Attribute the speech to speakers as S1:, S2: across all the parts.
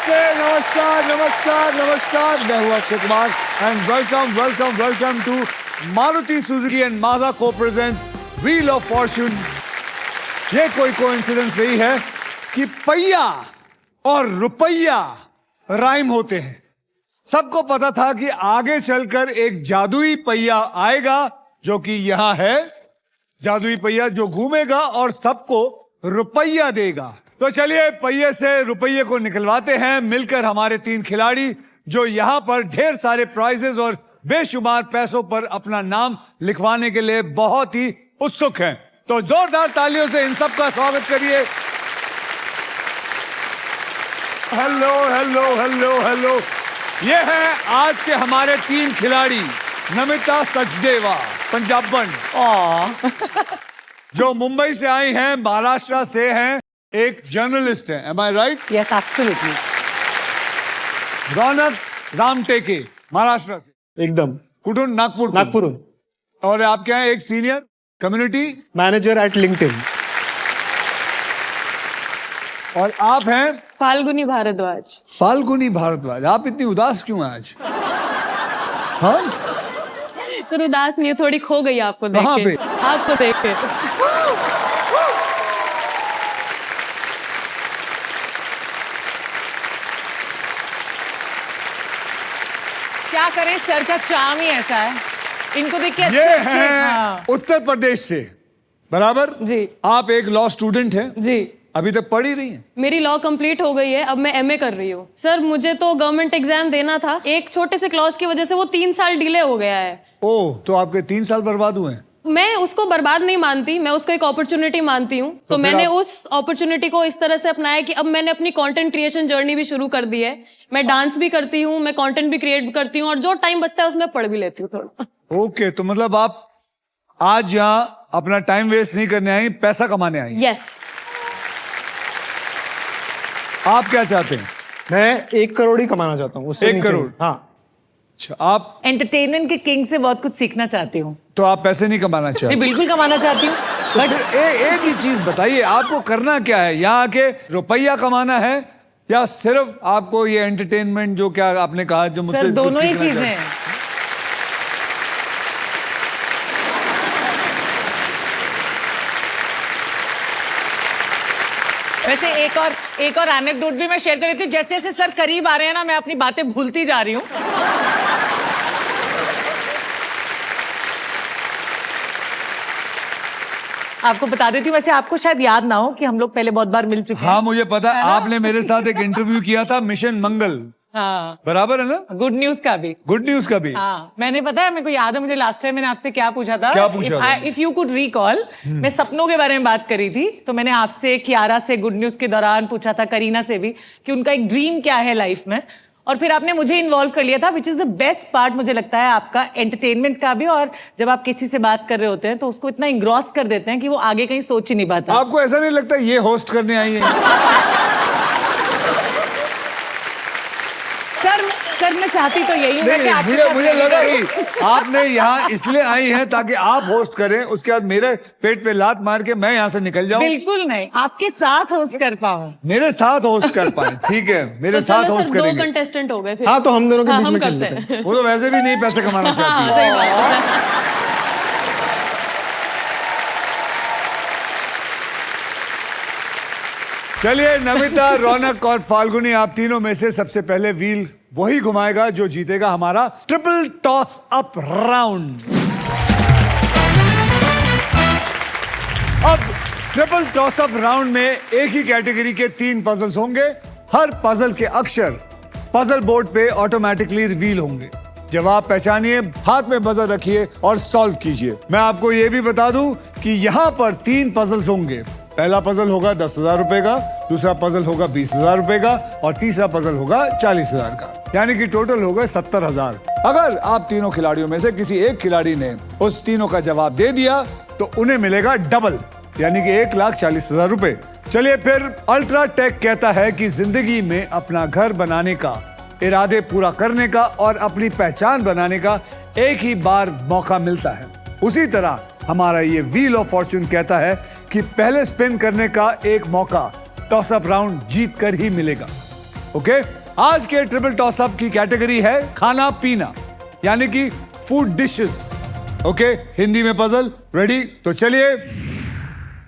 S1: नमस्ते, नमस्कार नमस्कार नमस्कार, मैं हूं Akshay Kumar and welcome welcome welcome to Maruti Suzuki and Maaza को प्रेजेंट्स व्हील ऑफ फॉर्च्यून। ये कोई कोइंसिडेंस नहीं है कि पहिया और रुपया राइम होते हैं। सबको पता था कि आगे चलकर एक जादुई पहिया आएगा जो कि यहां है, जादुई पहिया जो घूमेगा और सबको रुपया देगा। तो चलिए पहिए से रुपये को निकलवाते हैं मिलकर हमारे तीन खिलाड़ी जो यहां पर ढेर सारे प्राइजेस और बेशुमार पैसों पर अपना नाम लिखवाने के लिए बहुत ही उत्सुक हैं। तो जोरदार तालियों से इन सब का स्वागत करिए। हेलो हेलो हेलो हेलो, ये है आज के हमारे तीन खिलाड़ी। नमिता सचदेवा पंजाबन जो मुंबई से आई हैं, महाराष्ट्र से हैं, एक जर्नलिस्ट है। Am I right?
S2: Yes absolutely.
S1: Raunak Ramteke Maharashtra से
S3: एकदम।
S1: कुठून? नागपुर।
S3: नागपुर
S1: और आप क्या है? एक senior community
S3: manager eight LinkedIn.
S1: और आप हैं?
S2: फाल्गुनी भारद्वाज।
S1: फाल्गुनी भारद्वाज। आप इतनी उदास क्यों हैं आज? हाँ
S2: सर उदास नहीं, थोड़ी खो गई आपको देख
S1: कहाँ
S2: के।
S1: पे?
S2: आपको देख के। क्या करें, सर का चाम ही ऐसा है, इनको देख के
S1: ये
S2: अच्छे
S1: हैं
S2: हाँ।
S1: उत्तर प्रदेश से, बराबर
S2: जी।
S1: आप एक लॉ स्टूडेंट हैं,
S2: जी
S1: अभी तक पढ़ ही रही हैं।
S2: मेरी लॉ कंप्लीट हो गई है, अब मैं एमए कर रही हूँ। सर मुझे तो गवर्नमेंट एग्जाम देना था, एक छोटे से क्लॉज की वजह से वो 3 साल डिले हो गया है।
S1: ओह, तो आपके 3 साल बर्बाद हुए हैं।
S2: मैं उसको बर्बाद नहीं मानती, मैं उसको एक अपॉर्चुनिटी मानती हूँ। तो
S1: फिर
S2: मैंने
S1: आप-
S2: उस अपॉर्चुनिटी को इस तरह से अपनाया कि अब मैंने अपनी कंटेंट क्रिएशन जर्नी भी शुरू कर दी है। मैं डांस भी करती हूँ, मैं कंटेंट भी क्रिएट करती हूँ और जो टाइम बचता है उसमें पढ़ भी लेती हूँ थोड़ा।
S1: ओके, तो मतलब आप आज यहाँ अपना टाइम वेस्ट नहीं करने आई, पैसा कमाने आई।
S2: यस।
S1: आप क्या चाहते हैं?
S3: मैं 1 करोड़ ही कमाना चाहता हूँ, उससे
S1: 1
S3: नीचे
S1: करोड़?
S3: नहीं। हाँ।
S1: अच्छा, आप
S4: एंटरटेनमेंट के किंग से बहुत कुछ सीखना चाहती हूँ।
S1: तो आप पैसे नहीं कमाना
S4: मैं
S1: चाहते?
S4: बिल्कुल कमाना चाहती हूँ
S1: तो
S4: बट
S1: फिर एक ही चीज बताइए, आपको करना क्या है? यहाँ आके रुपया कमाना है या सिर्फ आपको ये एंटरटेनमेंट जो क्या आपने कहा जो मुझसे
S4: सर
S1: कुछ
S4: दोनों ही
S1: सीखना
S4: चीजें
S1: चाहते हैं?
S4: हैं। वैसे एक और एनेक्डोट भी मैं शेयर कर रही थी। जैसे जैसे सर करीब आ रहे हैं ना, मैं अपनी बातें भूलती जा रही हूँ। आपको बता देती हूँ, वैसे आपको शायद याद ना हो कि हम लोग पहले बहुत बार मिल चुके हैं।
S1: हाँ मुझे पता है, आपने मेरे साथ एक इंटरव्यू किया था मिशन मंगल,
S4: हाँ,
S1: बराबर है ना?
S4: गुड न्यूज का भी।
S1: गुड न्यूज का भी।
S4: हाँ, मैंने पता है, मेरे को याद है, मुझे लास्ट टाइम मैंने आपसे क्या पूछा था।
S1: क्या पूछा था?
S4: इफ यू कुड रिकॉल, मैं सपनों के बारे में बात करी थी, तो मैंने आपसे कियारा से गुड न्यूज के दौरान पूछा था, करीना से भी, कि उनका एक ड्रीम क्या है लाइफ में। और फिर आपने मुझे इन्वॉल्व कर लिया था, which is the best part मुझे लगता है आपका, एंटरटेनमेंट का भी। और जब आप किसी से बात कर रहे होते हैं तो उसको इतना इंग्रॉस कर देते हैं कि वो आगे कहीं सोच ही नहीं पाता।
S1: आपको ऐसा नहीं लगता ये होस्ट करने आई है?
S4: सर मैं चाहती तो यही हूँ कि आपके साथ
S1: मुझे लगा
S4: रही
S1: ही आपने यहाँ इसलिए आई हैं ताकि आप होस्ट करें, उसके बाद मेरे पेट पे लात मार के मैं यहाँ से निकल जाऊं।
S4: बिल्कुल नहीं, आपके साथ होस्ट कर पाऊँ।
S1: मेरे साथ होस्ट कर पाए, ठीक है, मेरे
S2: तो
S1: साथ
S2: चलो
S1: होस्ट
S2: सर, 2
S1: करेंगे।
S2: कंटेस्टेंट हो गए फिर।
S3: हाँ, तो हम दोनों के बीच
S2: हम
S3: में खेल
S2: करते
S3: लेते
S2: हैं।
S1: वो तो वैसे भी नहीं पैसे कमाना चाहती
S2: हाँ,
S1: है।
S2: सही बात है।
S1: चलिए नमिता, रौनक और फाल्गुनी, आप तीनों में से सबसे पहले व्हील वही घुमाएगा जो जीतेगा हमारा ट्रिपल टॉस अप राउंड। अब ट्रिपल टॉस अप राउंड में एक ही कैटेगरी के 3 पजल्स होंगे। हर पजल के अक्षर पजल बोर्ड पे ऑटोमेटिकली रिवील होंगे। जवाब पहचानिए, हाथ में बजर रखिए और सॉल्व कीजिए। मैं आपको यह भी बता दूं कि यहां पर 3 पजल्स होंगे। पहला पजल होगा 10,000 रुपए का, दूसरा पजल होगा 20,000 रुपए का और तीसरा पजल होगा 40,000 का, यानी कि टोटल होगा 70,000। अगर आप तीनों खिलाड़ियों में से किसी एक खिलाड़ी ने उस तीनों का जवाब दे दिया तो उन्हें मिलेगा डबल, यानी कि 1,40,000 रुपए। चलिए फिर, अल्ट्राटेक कहता है कि जिंदगी में अपना घर बनाने का, इरादे पूरा करने का और अपनी पहचान बनाने का एक ही बार मौका मिलता है। उसी तरह हमारा ये व्हील ऑफ फॉर्च्यून कहता है कि पहले स्पिन करने का एक मौका टॉस अप राउंड जीत कर ही मिलेगा। ओके, आज के ट्रिपल टॉस अप की कैटेगरी है खाना पीना, यानी कि फूड डिशेस। ओके, हिंदी में पजल। रेडी? तो चलिए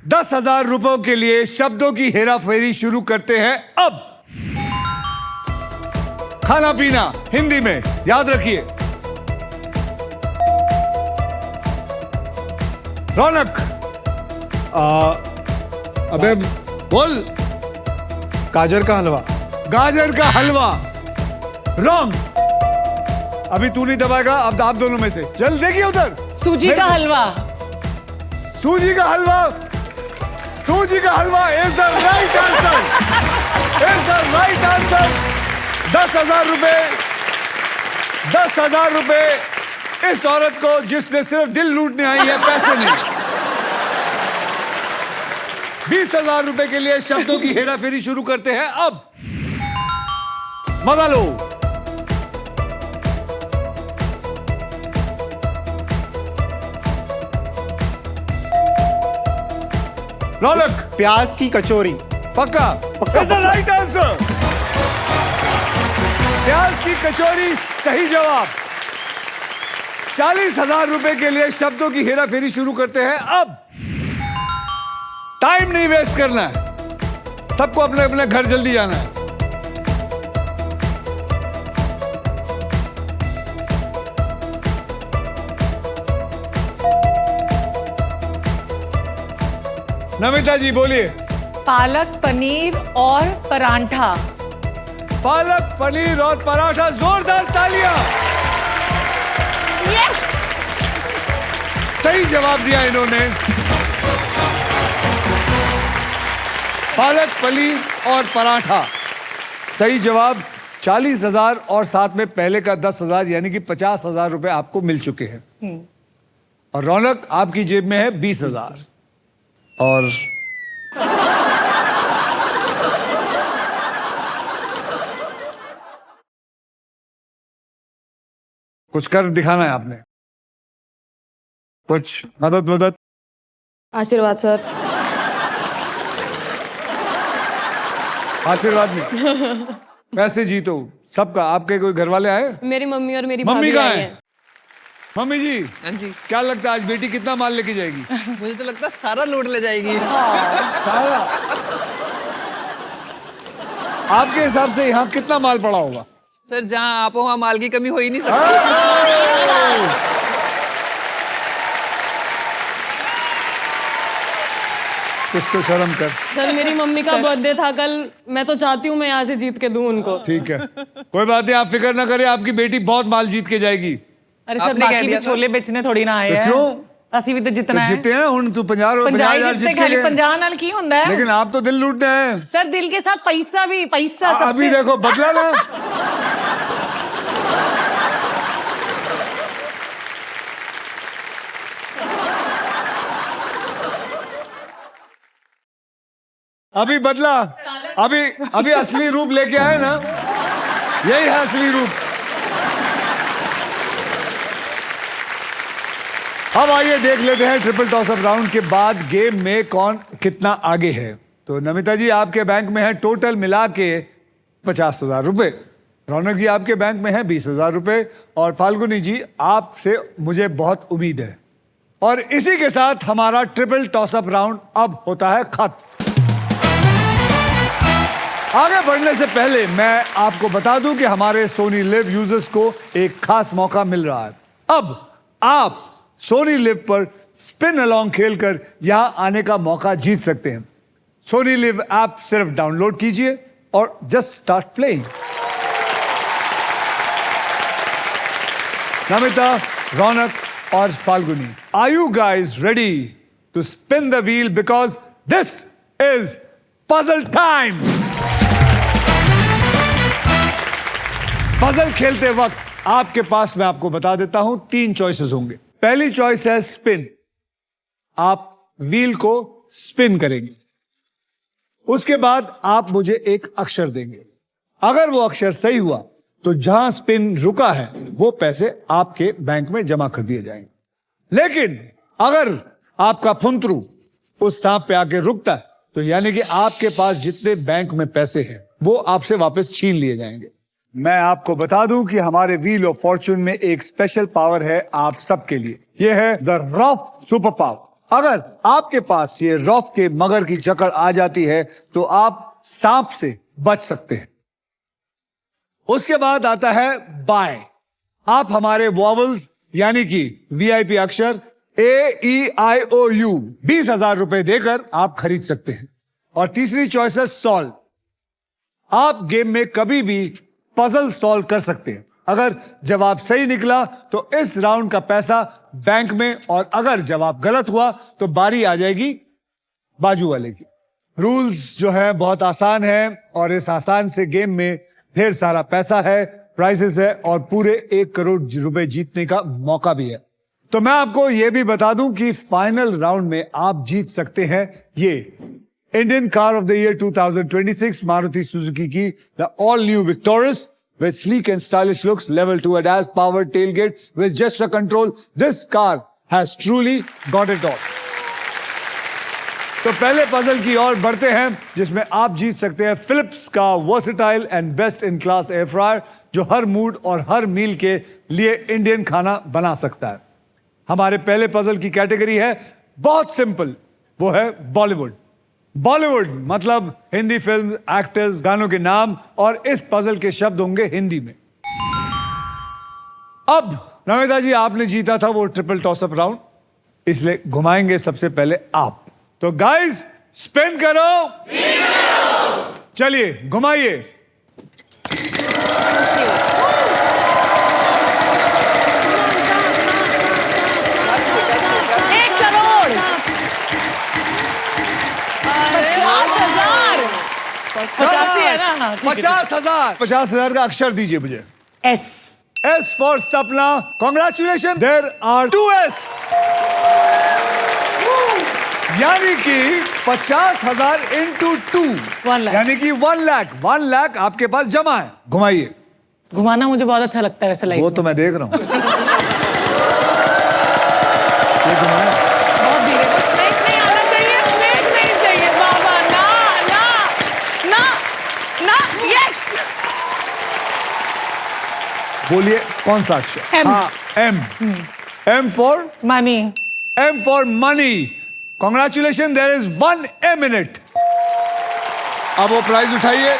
S1: 10,000 रुपयों के लिए शब्दों की हेरा फेरी शुरू करते हैं अब। खाना पीना हिंदी में, याद रखिए। रौनक, अबे बोल।
S3: गाजर का हलवा।
S1: गाजर का हलवा रॉन्ग। अभी तू नहीं दबाएगा, अब आप दोनों में से। चल देखिए उधर।
S4: सूजी का हलवा।
S1: सूजी का हलवा। सूजी का halwa is the right answer. Is the right answer. 10,000 रुपए, 10,000 रुपए इस औरत को जिसने सिर्फ दिल लूटने आई है, पैसे नहीं। 20,000 रुपए के लिए शब्दों की हेरा फेरी शुरू करते हैं अब। मजा लो। रौनक,
S3: प्याज की कचौरी।
S1: पक्का? Is the right answer. प्याज की कचौरी सही जवाब। 40,000 रुपए के लिए शब्दों की हेरा फेरी शुरू करते हैं अब। टाइम नहीं वेस्ट करना है, सबको अपने अपने घर जल्दी जाना है। नमिता जी बोलिए।
S4: पालक पनीर और परांठा।
S1: पालक पनीर और पराठा, जोरदार तालियां।
S4: यस,
S1: सही जवाब दिया इन्होंने। पालक पनीर और पराठा सही जवाब। 40,000 और साथ में पहले का 10,000, यानी कि 50,000 रुपए आपको मिल चुके हैं। और रौनक, आपकी जेब में है 20,000। और कुछ कर दिखाना है आपने, कुछ मदद।
S2: आशीर्वाद सर।
S1: आशीर्वाद नहीं, पैसे जीतो सबका। आपके कोई घर वाले आए?
S2: मेरी मम्मी और मेरी
S1: मम्मी
S2: भाभी
S1: कहाँ
S2: आई
S1: है?
S2: हैं।
S1: मम्मी जी,
S5: हाँ जी,
S1: क्या लगता है आज बेटी कितना माल लेके जाएगी?
S5: मुझे तो लगता है सारा लूट ले जाएगी।
S1: सारा। आपके हिसाब से यहाँ कितना माल पड़ा होगा?
S5: सर जहाँ आप हो वहाँ माल की कमी हो ही नहीं सकती।
S1: कुछ तो शर्म कर।
S2: सर मेरी मम्मी का बर्थडे था कल, मैं तो चाहती हूँ मैं यहाँ से जीत के दूं उनको।
S1: ठीक है, कोई बात नहीं, आप फिक्र ना करें, आपकी बेटी बहुत माल जीत के जाएगी।
S4: अरे सर
S5: आपने कह
S4: बाकी भी
S5: दिया था।
S4: छोले बेचने थोड़ी ना आए
S1: तो
S4: हैं।
S1: क्यों?
S4: ਅਸੀਂ ਵੀ ਤਾਂ ਜਿੱਤਣਾ
S1: तो
S4: है।
S1: जीते हैं ਹੁਣ तू 50,000 जीत के
S4: खाली
S1: लिए।
S4: 50 ਨਾਲ ਕੀ ਹੁੰਦਾ है?
S1: लेकिन आप तो दिल लूटने हैं।
S4: सर दिल के साथ पैसा भी, पैसा
S1: अभी
S4: सबसे
S1: देखो बदला ना। अभी बदला, अभी असली रूप लेके आए ना, यही है असली रूप। अब आइए देख लेते हैं ट्रिपल टॉस अप राउंड के बाद गेम में कौन कितना आगे है। तो नमिता जी, आपके बैंक में है टोटल मिला के 50,000 रुपए। रौनक जी, आपके बैंक में है 20,000 रुपए। और फाल्गुनी जी, आपसे मुझे बहुत उम्मीद है। और इसी के साथ हमारा ट्रिपल टॉस अप राउंड अब होता है खत्म। आगे बढ़ने से पहले मैं आपको बता दूं कि हमारे सोनी लिव यूजर्स को एक खास मौका मिल रहा है। अब आप सोनी लिव पर स्पिन अलोंग खेलकर यहां आने का मौका जीत सकते हैं। सोनी लिव ऐप सिर्फ डाउनलोड कीजिए और just start playing. Namita, Raunak और Falguni, are you guys ready to spin the wheel? Because this is puzzle time. Puzzle खेलते वक्त आपके पास, मैं आपको बता देता हूं, 3 चॉइसेस होंगे। पहली चॉइस है स्पिन। आप व्हील को स्पिन करेंगे, उसके बाद आप मुझे एक अक्षर देंगे। अगर वो अक्षर सही हुआ तो जहां स्पिन रुका है वो पैसे आपके बैंक में जमा कर दिए जाएंगे। लेकिन अगर आपका फुंतरू उस सांप पे आके रुकता है तो यानी कि आपके पास जितने बैंक में पैसे हैं वो आपसे वापस छीन लिए जाएंगे। मैं आपको बता दूं कि हमारे व्हील ऑफ फॉर्चून में एक स्पेशल पावर है आप सबके लिए। ये है द रॉफ सुपर पावर। अगर आपके पास ये रॉफ के मगर की जकड़ आ जाती है तो आप सांप से बच सकते हैं। उसके बाद आता है बाय। आप हमारे वॉवल्स यानी कि वीआईपी अक्षर AEIOU 20,000 रुपए देकर आप खरीद सकते हैं। और तीसरी चॉइस है सॉल्व। आप गेम में कभी भी पजल सॉल्व कर सकते हैं। अगर जवाब सही निकला तो इस राउंड का पैसा बैंक में, और अगर जवाब गलत हुआ तो बारी आ जाएगी बाजू वाले की। रूल्स जो है बहुत आसान है और इस आसान से गेम में ढेर सारा पैसा है, प्राइजेस है और पूरे 1 करोड़ रुपए जीतने का मौका भी है। तो मैं आपको यह भी बता दूं कि फाइनल राउंड में आप जीत सकते हैं ये Indian car of the year 2026 Maruti Suzuki की the all new Victoris with sleek and stylish looks, level 2 ADAS powered tailgate with gesture control. This car has truly got it all. तो पहले puzzle की ओर बढ़ते हैं जिसमें आप जीत सकते हैं फिलिप्स का versatile and best in class air fryer जो हर मूड और हर मील के लिए इंडियन खाना बना सकता है। हमारे पहले पजल की कैटेगरी है बहुत सिंपल, वो है बॉलीवुड। बॉलीवुड मतलब हिंदी फिल्म, एक्टर्स, गानों के नाम और इस पजल के शब्द होंगे हिंदी में। अब नमिता जी आपने जीता था वो ट्रिपल टॉसअप राउंड, इसलिए घुमाएंगे सबसे पहले आप। तो गाइस स्पिन करो, चलिए घुमाइए।
S4: 1 करोड़ 50,000 है ना? हाँ, ठीक है,
S1: 50,000। 50,000 का अक्षर दीजिए मुझे।
S4: S
S1: S for Sapna. Congratulation, there are 2 S। यानी कि 50,000 इंटू 2
S4: 1 लाख।
S1: यानी कि 1 लाख। 1 लाख आपके पास जमा है। घुमाइए।
S4: घुमाना मुझे बहुत अच्छा लगता है वैसे लाइफ
S1: वो
S4: में।
S1: तो मैं देख रहा हूं।
S4: बहुत धीरे। स्नेक नहीं आना चाहिए, स्नेक नहीं चाहिए बाबा। ना ना ना ना। यस।
S1: बोलिए कौन सा अक्षर?
S4: M।
S1: हाँ, M। M for
S4: money.
S1: M for money. Congratulation, there is 1 A minute. अब वो प्राइज उठाइए।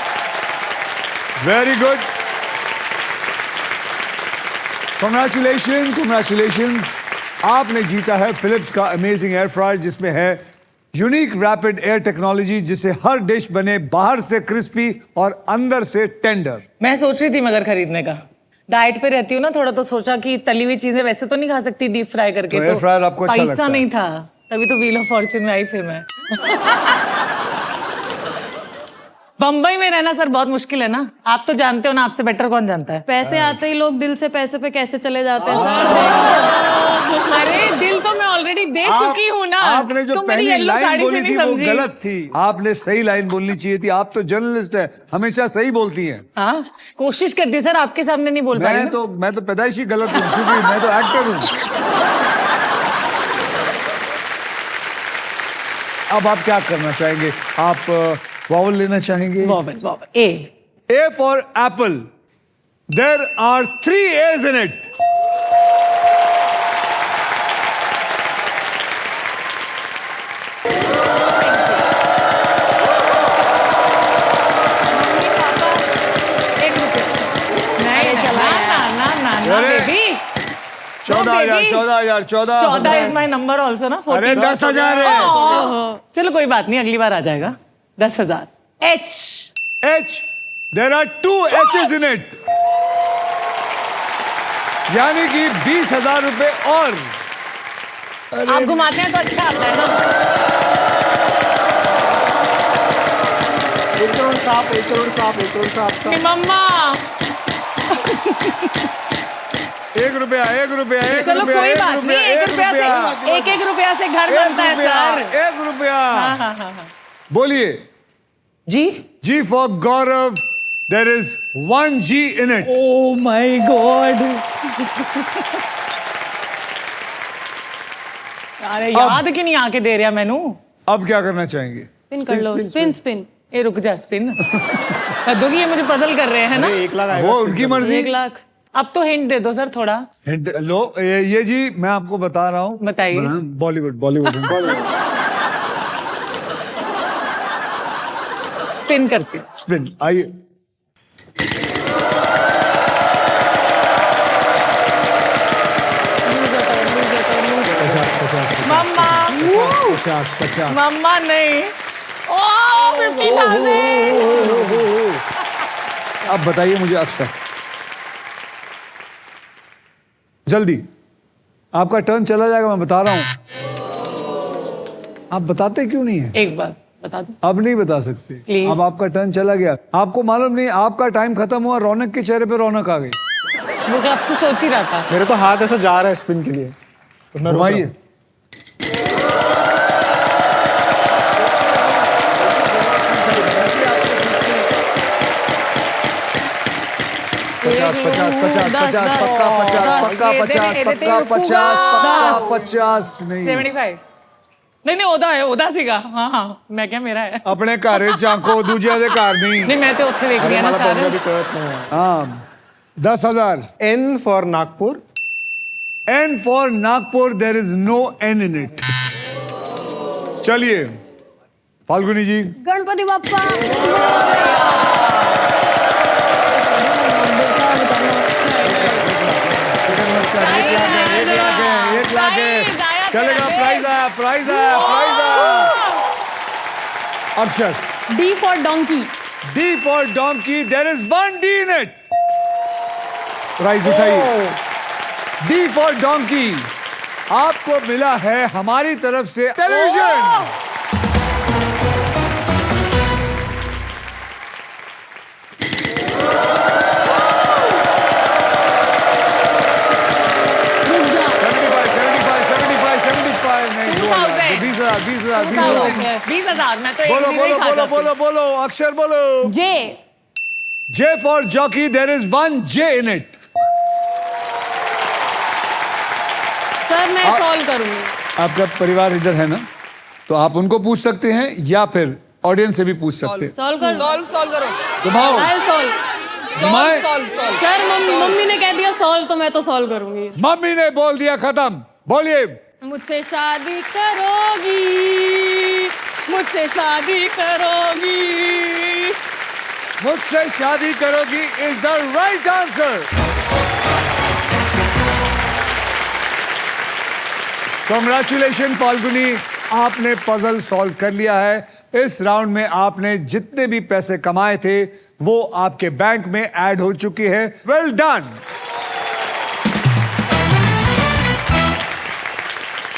S1: Very good, congratulation. आपने जीता है फिलिप्स का अमेजिंग एयर फ्रायर जिसमें है यूनिक रैपिड एयर टेक्नोलॉजी जिससे हर डिश बने बाहर से क्रिस्पी और अंदर से टेंडर।
S4: मैं सोच रही थी मगर खरीदने का, डाइट पे रहती हूँ ना थोड़ा, तो सोचा कि तली हुई चीजें वैसे तो नहीं खा सकती डीप फ्राई करके,
S1: तो एयर फ्रायर आपको अच्छा लगता
S4: पैसा
S1: है?
S4: नहीं था, तभी तो व्हील ऑफ फॉर्च्यून में आई फिर मैं। बम्बई में रहना सर बहुत मुश्किल है ना, आप तो जानते हो ना, आपसे बेटर कौन जानता है।
S2: पैसे आते ही लोग दिल से पैसे पे कैसे चले जाते हैं।
S4: अरे दिल तो मैं ऑलरेडी दे चुकी हूँ ना।
S1: आपने जो
S4: तो मेरी
S1: पहली
S4: येलो
S1: लाइन
S4: साड़ी से
S1: बोली
S4: नहीं
S1: थी वो
S4: समझी।
S1: गलत थी। आपने सही लाइन बोलनी चाहिए थी। आप तो जर्नलिस्ट है, हमेशा सही बोलती हैं।
S4: हाँ कोशिश करती सर, आपके सामने नहीं बोल पाई ना।
S1: मैं तो पैदाइशी गलत हूँ क्योंकि मैं तो एक्टर हूँ। अब आप क्या करना चाहेंगे? आप वॉवल लेना चाहेंगे?
S4: Vowel vowel. A
S1: for apple. There are 3 A's in it.
S4: Baby
S1: 14,000 14,000
S4: 14 is my number also ना।
S1: अरे 10,000 है।
S4: चलो कोई बात नहीं, अगली बार आ जाएगा। 10,000।
S1: H, there are 2 H's in it। यानी कि 20,000 रुपए और।
S4: आप घुमाते हैं तो अच्छा आता है ना।
S3: 1 करोड़ साफ, 1 करोड़ साफ, 1 करोड़ साफ।
S4: मम्मा
S1: 1 रुपया, 1 रुपया, 1
S4: चलो
S1: रुपया,
S4: कोई
S1: 1
S4: बात नहीं,
S1: रुपया,
S4: 1 रुपया से 1 रुपया से घर
S1: 1
S4: बनता है
S1: रुपया,
S4: सर।
S1: 1 रुपया।
S4: हाँ।
S1: बोलिए।
S4: जी
S1: G for Gaurav, there is 1 G in it।
S4: Oh my God. अरे याद क्यों नहीं आके दे रहा मैनू।
S1: अब क्या करना चाहेंगे?
S2: स्पिन कर लो, स्पिन स्पिन।
S4: ए रुक जा, स्पिन। दूंगी, ये मुझे पजल कर रहे हैं ना।
S3: 1 लाख आएगा
S1: वो उनकी मर्जी।
S2: 1 लाख।
S4: अब तो हिंट दे दो सर थोड़ा।
S1: हिंट लो, ये जी मैं आपको बता रहा हूँ।
S4: बताइए।
S1: बॉलीवुड बॉलीवुड
S4: स्पिन करती हूँ।
S1: स्पिन। आइए,
S4: मम्मा
S1: 50।
S4: मम्मा नहीं। ओह 50,000।
S1: अब बताइए मुझे अक्षर, जल्दी, आपका टर्न चला जाएगा, मैं बता रहा हूं। आप बताते क्यों नहीं है?
S4: एक बार बता दो।
S1: अब नहीं बता सकते।
S4: Please.
S1: अब आपका टर्न चला गया, आपको मालूम नहीं, आपका टाइम खत्म हुआ, रौनक के चेहरे पे रौनक आ गई।
S4: वो कब से सोच ही रहा था।
S3: मेरे तो हाथ ऐसा जा रहा है स्पिन के लिए, तो मैं रुक रहा
S1: घुमाइए।
S3: हूँ।
S1: पचास नहीं।
S4: 75 नहीं ओदा है, ओदा सीगा। हाँ हाँ मैं क्या, मेरा है।
S1: अपने घर चाको, दूजे दे घर नहीं।
S4: नहीं मैं तो उत्थे देख
S3: अरे
S4: लिया ना
S3: मला
S4: सारे।
S3: पंजाबी कळत नाही।
S1: हाँ, 10,000।
S3: N for Nagpur.
S1: N for Nagpur, there is no N in it। चलिए फाल्गुनी जी।
S2: गणपति बाप्पा।
S1: एक लाख है। चलेगा, प्राइज आया, प्राइज आया, प्राइज आया। अक्षर।
S2: D for donkey।
S1: D for donkey, there is 1 D in it। Prize उठाइए। D for donkey, आपको मिला है हमारी तरफ से टेलीविजन। बीस हजार।
S4: मैं तो
S1: बोलो बोलो बोलो बोलो बोलो, अक्षर बोलो।
S2: J।
S1: J for jockey, there is 1 J in it।
S2: Sir मैं सॉल्व करूंगी।
S1: आपका परिवार इधर है ना, तो आप उनको पूछ सकते हैं या फिर ऑडियंस से भी पूछ सकते हैं।
S2: सॉल्व कर।
S5: सॉल्व करो।
S1: घुमाओ।
S2: सॉल्व।
S1: मैं,
S2: सर मम्मी ने कह दिया सॉल्व, तो मैं तो सॉल्व करूंगी।
S1: मम्मी ने बोल दिया खत्म, बोलिए।
S2: मुझसे शादी करोगी, मुझसे शादी करोगी।
S1: मुझसे शादी करोगी is the right answer. Congratulation Falguni, आपने पजल सॉल्व कर लिया है। इस राउंड में आपने जितने भी पैसे कमाए थे वो आपके बैंक में ऐड हो चुके हैं। Well done.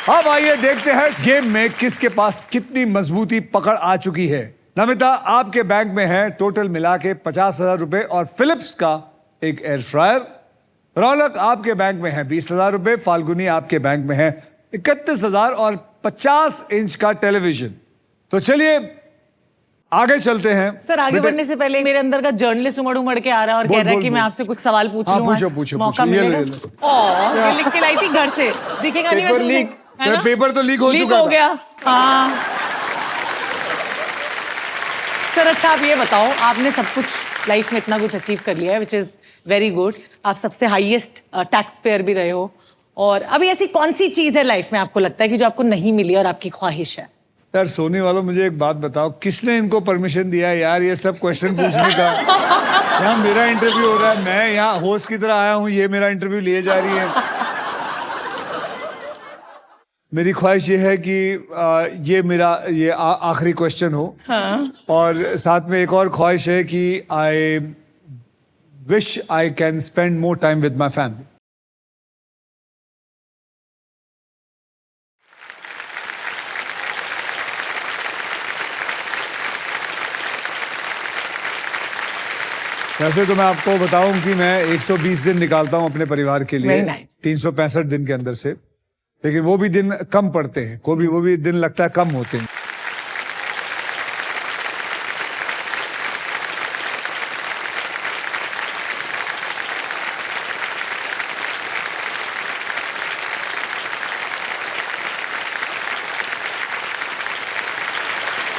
S1: अब आइए देखते हैं गेम में किसके पास कितनी मजबूती पकड़ आ चुकी है। नमिता, आपके बैंक में है टोटल मिला के 50,000 रुपए और फिलिप्स का एक एयर फ्रायर। रौनक, आपके बैंक में है 20,000 रुपए। फाल्गुनी, आपके बैंक में है 31,000 और 50 इंच का टेलीविजन। तो चलिए आगे चलते हैं।
S4: सर आगे
S1: बेटे-
S4: बढ़ने से पहले मेरे अंदर का जर्नलिस्ट उमड़ के आ रहा है और
S1: बोल,
S4: कह रहा है
S1: बोल,
S4: कि मैं
S1: बोल।
S4: आपसे कुछ सवाल पूछ
S1: हाँ,
S4: लूं।
S1: पूछो,
S4: आज
S1: पूछो,
S4: मौका
S1: पूछो। ये लो,
S4: मिलेगा?
S1: ये लो।
S4: ये लिख के लाई थी घर से, दिखेगा नहीं
S3: पेपर
S4: वैसे
S3: लीक।
S4: है ना?
S1: पेपर तो लीक हो चुका
S4: हो
S1: था।
S4: गया। हाँ सर, अच्छा आप ये बताओ, आपने सब कुछ लाइफ में इतना कुछ अचीव कर लिया है, विच इज वेरी गुड। आप सबसे हाईएस्ट टैक्स पेयर भी रहे हो, और अभी ऐसी कौन सी चीज है लाइफ में आपको लगता है कि जो आपको नहीं मिली और आपकी ख्वाहिश है?
S1: यार सोने वालों, मुझे एक बात बताओ, किसने इनको परमिशन दिया है यार ये सब क्वेश्चन पूछने का? यहाँ मेरा इंटरव्यू हो रहा है, मैं यहाँ होस्ट की तरह आया हूँ, ये मेरा इंटरव्यू लिए जा रही है। मेरी ख्वाहिश ये है कि ये मेरा ये आखिरी क्वेश्चन हो।
S4: हाँ।
S1: और साथ में एक और ख्वाहिश है कि I wish I can spend more time with my family. वैसे तो मैं आपको बताऊं कि मैं 120 दिन निकालता हूं अपने परिवार के लिए,
S4: Very nice.
S1: 365 दिन के अंदर से, लेकिन वो भी दिन कम पड़ते हैं, वो भी दिन लगता है कम होते हैं।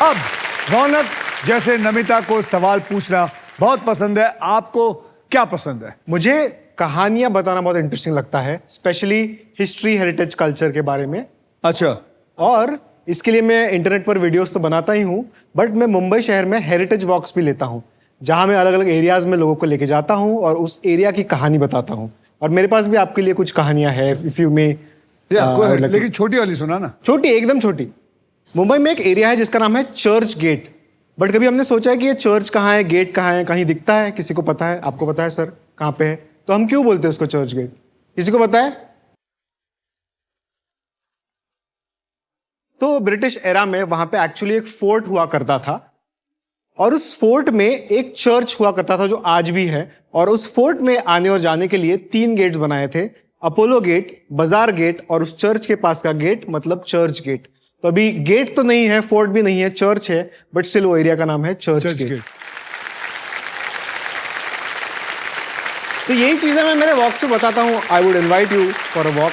S1: अब रौनक जैसे नमिता को सवाल पूछना बहुत पसंद है। आपको क्या पसंद है?
S3: मुझे कहानियां बताना बहुत इंटरेस्टिंग लगता है, स्पेशली हिस्ट्री, हेरिटेज, कल्चर के बारे में।
S1: अच्छा,
S3: और इसके लिए मैं इंटरनेट पर वीडियोस तो बनाता ही हूँ, बट मैं मुंबई शहर में हेरिटेज वॉक्स भी लेता हूँ, जहाँ मैं अलग अलग एरियाज में लोगों को लेके जाता हूँ और उस एरिया की कहानी बताता हूँ। और मेरे पास भी आपके लिए कुछ कहानियां हैं, इफ यू मे।
S1: लेकिन छोटी वाली सुना ना।
S3: छोटी, एकदम छोटी। मुंबई में एक एरिया है जिसका नाम है चर्च गेट, बट कभी हमने सोचा है कि ये चर्च कहाँ है, गेट कहाँ है, कहीं दिखता है? किसी को पता है? आपको पता है सर कहाँ पे है? तो हम क्यों बोलते हैं उसको चर्च गेट? किसी को पता है? तो ब्रिटिश एरा में वहां पे एक्चुअली एक फोर्ट हुआ करता था, और उस फोर्ट में एक चर्च हुआ करता था जो आज भी है। और उस फोर्ट में आने और जाने के लिए 3 गेट्स बनाए थे, अपोलो गेट, बाजार गेट और उस चर्च के पास का गेट, मतलब चर्च गेट। तो अभी गेट तो नहीं है, फोर्ट भी नहीं है, चर्च है, बट स्टिल वो एरिया का नाम है चर्च गेट। तो यही चीजें मैं मेरे वॉक से बताता हूँ। I would invite you for a walk,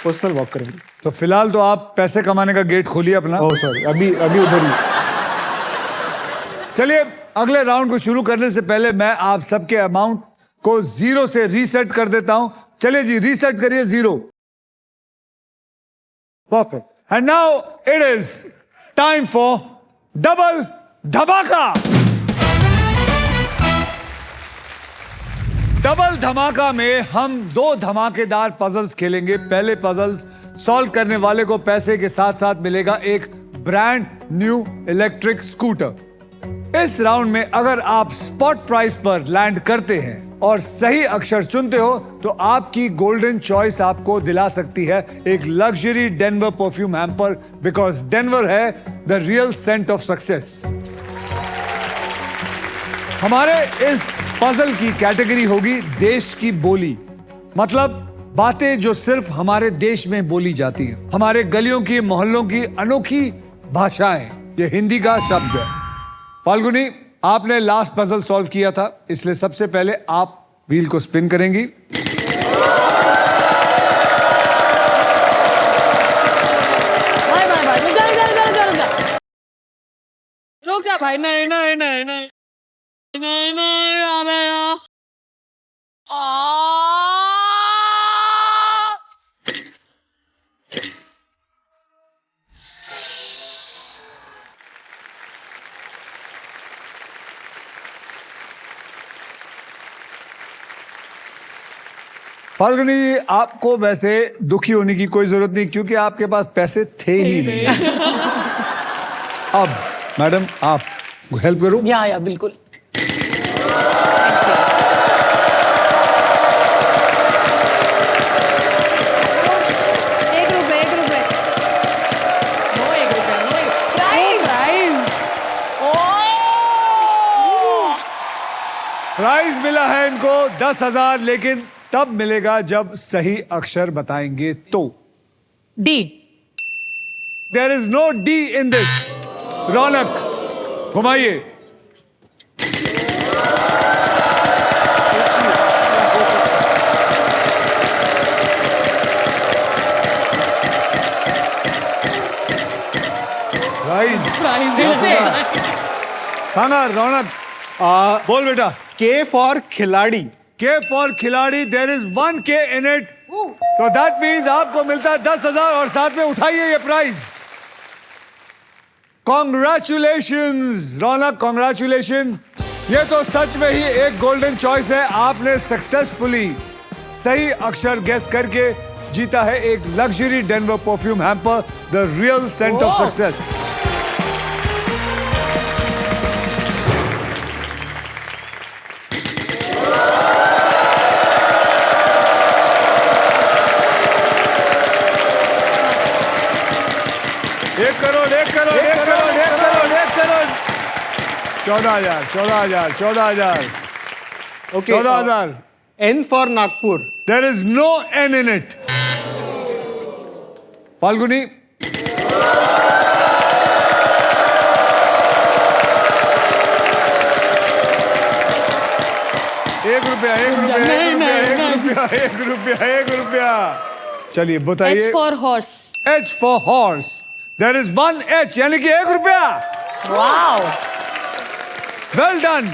S3: personal walk करेंगे।
S1: तो फिलहाल तो आप पैसे कमाने का गेट खोलिए अपना।
S3: ओह सॉरी, अभी उधर ही।
S1: चलिए, अगले राउंड को शुरू करने से पहले मैं आप सबके अमाउंट को 0 से रीसेट कर देता हूं। चलिए जी, रीसेट करिए 0। Perfect. And now it is time for double धमाका। डबल धमाका में हम 2 धमाकेदार पजल्स खेलेंगे। पहले पजल्स सॉल्व करने वाले को पैसे के साथ साथ मिलेगा एक ब्रांड न्यू इलेक्ट्रिक स्कूटर। इस राउंड में अगर आप स्पॉट प्राइस पर लैंड करते हैं और सही अक्षर चुनते हो तो आपकी गोल्डन चॉइस आपको दिला सकती है एक luxury Denver perfume hamper, because Denver है the real scent of success. हमारे इस पजल की कैटेगरी होगी देश की बोली, मतलब बातें जो सिर्फ हमारे देश में बोली जाती हैं, हमारे गलियों की, मोहल्लों की अनोखी भाषाएं। ये हिंदी का शब्द है। फाल्गुनी, आपने लास्ट पजल सॉल्व किया था, इसलिए सबसे पहले आप व्हील को स्पिन करेंगी।
S2: रुक जा भाई, नहीं नहीं नहीं नहीं नहीं नहीं अबे
S1: फाल्गुनी, आपको वैसे दुखी होने की कोई जरूरत नहीं, क्योंकि आपके पास पैसे थे ही नहीं। अब मैडम, आप हेल्प करो।
S2: या बिल्कुल।
S1: प्राइज मिला है इनको 10,000, लेकिन तब मिलेगा जब सही अक्षर बताएंगे तो।
S4: D.
S1: There is no D in this. Raunak, घुमाइए। सांगा, रौनक, बोल बेटा।
S3: K for Khiladi.
S1: K for Khiladi, there is 1 K in it, तो दैट मीन्स आपको मिलता है 10,000 और साथ में उठाइए ये प्राइज। कॉन्ग्रेचुलेशंस रौनक, कॉन्ग्रेचुलेशन। ये तो सच में ही एक गोल्डन चॉइस है। आपने सक्सेसफुली सही अक्षर गेस करके जीता है एक luxury Denver perfume hamper, the real scent of success. एक crore 14,000
S3: okay,
S1: 14,000।
S3: N for Nagpur.
S1: There is no N in it. Falguni, एक रुपया। चलिए बताइए।
S2: H for horse।
S1: H for horse। There is 1 H, यानी कि 1 रुपया।
S4: Wow,
S1: well done.